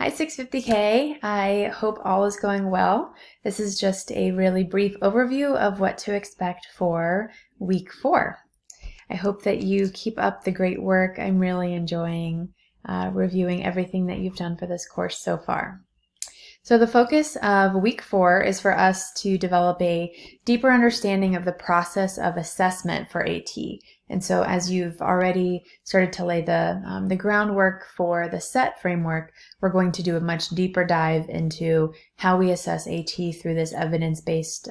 Hi 650K, I hope all is going well. This is just a really brief overview of what to expect for week 4. I hope that you keep up the great work. I'm really enjoying reviewing everything that you've done for this course so far. So the focus of week 4 is for us to develop a deeper understanding of the process of assessment for AT. And so as you've already started to lay the groundwork for the SET framework, we're going to do a much deeper dive into how we assess AT through this evidence-based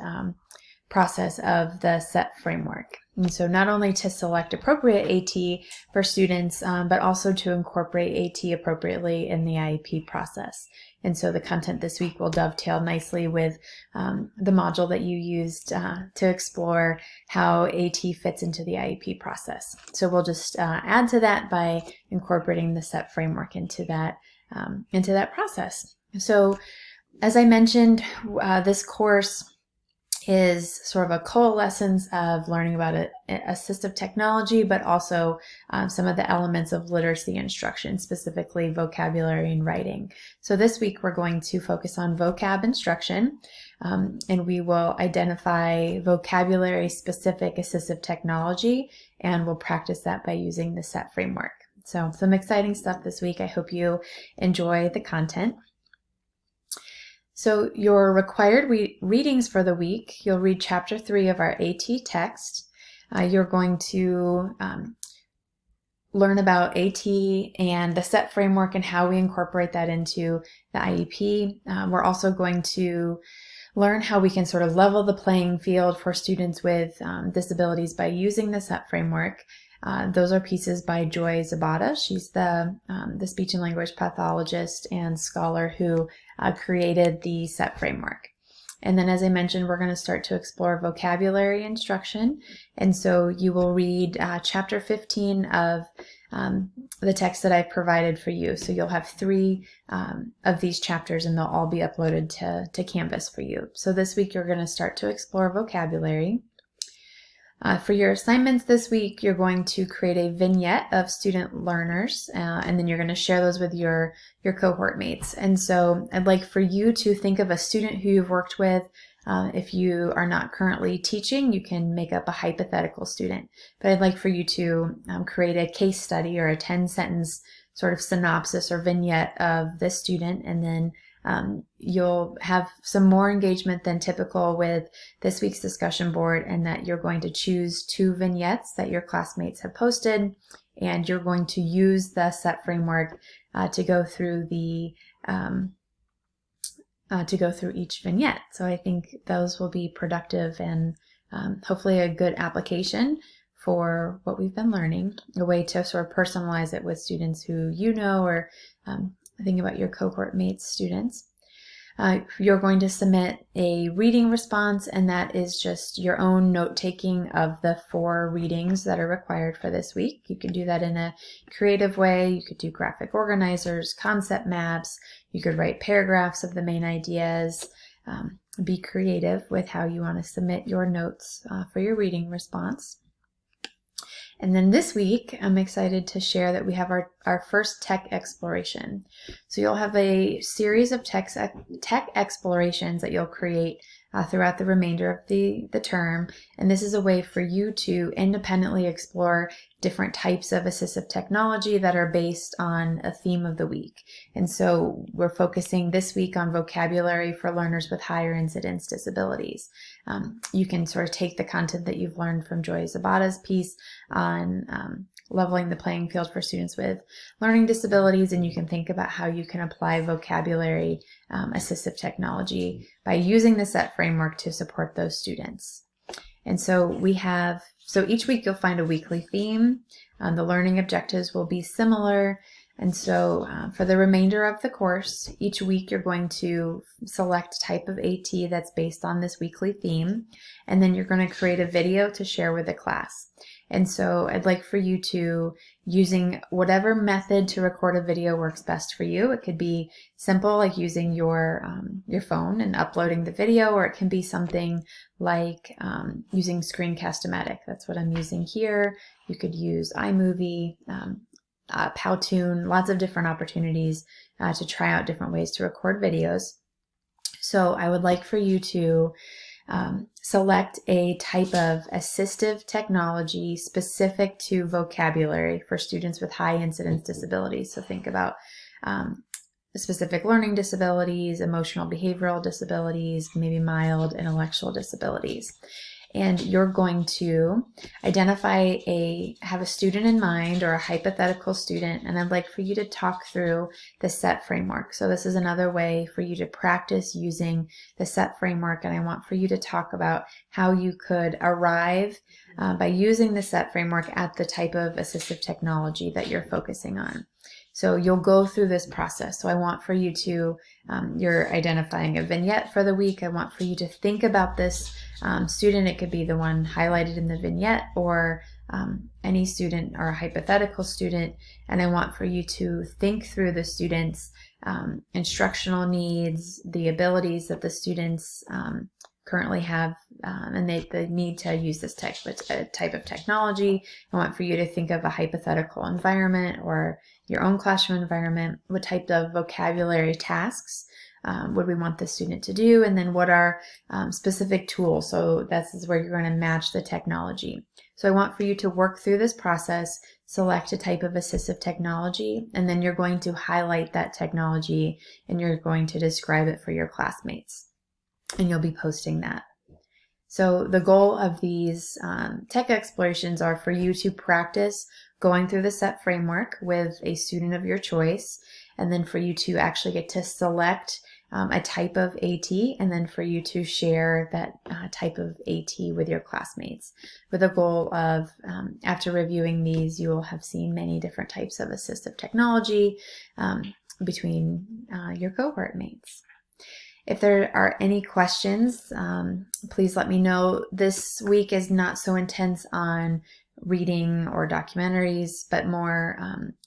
process of the SET framework. And so not only to select appropriate AT for students, but also to incorporate AT appropriately in the IEP process. And so the content this week will dovetail nicely with the module that you used to explore how AT fits into the IEP process. So we'll just add to that by incorporating the SET framework into that process. So as I mentioned, this course is sort of a coalescence of learning about assistive technology, but also some of the elements of literacy instruction, specifically vocabulary and writing. So this week we're going to focus on vocab instruction, and we will identify vocabulary-specific assistive technology, and we'll practice that by using the SET framework. So some exciting stuff this week. I hope you enjoy the content. So your required readings for the week, you'll read chapter 3 of our AT text. You're going to learn about AT and the SET framework and how we incorporate that into the IEP. We're also going to learn how we can sort of level the playing field for students with disabilities by using the SET framework. Those are pieces by Joy Zabata. She's the speech and language pathologist and scholar who created the SET framework. And then, as I mentioned, we're going to start to explore vocabulary instruction. And so you will read chapter 15 of the text that I've provided for you. So you'll have 3 of these chapters, and they'll all be uploaded to Canvas for you. So this week you're going to start to explore vocabulary. For your assignments this week, you're going to create a vignette of student learners, and then you're going to share those with your cohort mates. And so I'd like for you to think of a student who you've worked with. If you are not currently teaching, you can make up a hypothetical student. But I'd like for you to create a case study or a 10-sentence sort of synopsis or vignette of this student, and then you'll have some more engagement than typical with this week's discussion board, and that you're going to choose 2 vignettes that your classmates have posted, and you're going to use the SET framework to go through each vignette. So I think those will be productive and hopefully a good application for what we've been learning, a way to sort of personalize it with students who you know, or think about your cohort mates' students. You're going to submit a reading response, and that is just your own note-taking of the 4 readings that are required for this week. You can do that in a creative way. You could do graphic organizers, concept maps. You could write paragraphs of the main ideas. Be creative with how you want to submit your notes for your reading response. And then this week, I'm excited to share that we have our first tech exploration. So you'll have a series of tech explorations that you'll create throughout the remainder of the term. And this is a way for you to independently explore different types of assistive technology that are based on a theme of the week. And so we're focusing this week on vocabulary for learners with higher incidence disabilities. You can sort of take the content that you've learned from Joy Zabata's piece on leveling the playing field for students with learning disabilities, and you can think about how you can apply vocabulary assistive technology by using the SET framework to support those students. And so each week you'll find a weekly theme. The learning objectives will be similar. And so for the remainder of the course, each week you're going to select a type of AT that's based on this weekly theme, and then you're going to create a video to share with the class. And so I'd like for you to, using whatever method to record a video works best for you. It could be simple, like using your phone and uploading the video, or it can be something like using Screencast-O-Matic. That's what I'm using here. You could use iMovie. Powtoon, lots of different opportunities to try out different ways to record videos. So I would like for you to select a type of assistive technology specific to vocabulary for students with high incidence disabilities. So think about specific learning disabilities, emotional behavioral disabilities, maybe mild intellectual disabilities. And you're going to have a student in mind or a hypothetical student, and I'd like for you to talk through the SET framework. So this is another way for you to practice using the SET framework, and I want for you to talk about how you could arrive by using the SET framework at the type of assistive technology that you're focusing on. So you'll go through this process. So I want for you to, you're identifying a vignette for the week. I want for you to think about this student. It could be the one highlighted in the vignette, or any student or a hypothetical student. And I want for you to think through the student's instructional needs, the abilities that the students currently have, and they need to use this type of technology. I want for you to think of a hypothetical environment or your own classroom environment. What type of vocabulary tasks would we want the student to do? And then what are specific tools? So this is where you're going to match the technology. So I want for you to work through this process, select a type of assistive technology, and then you're going to highlight that technology and you're going to describe it for your classmates. And you'll be posting that. So the goal of these tech explorations are for you to practice going through the SET framework with a student of your choice, and then for you to actually get to select a type of AT, and then for you to share that type of AT with your classmates, with a goal of, after reviewing these, you will have seen many different types of assistive technology between your cohort mates. If there are any questions, please let me know. This week is not so intense on reading or documentaries, but more,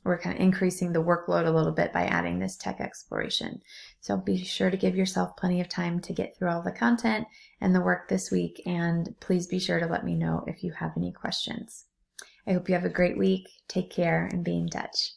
we're kind of increasing the workload a little bit by adding this tech exploration. So be sure to give yourself plenty of time to get through all the content and the work this week, and please be sure to let me know if you have any questions. I hope you have a great week. Take care and be in touch.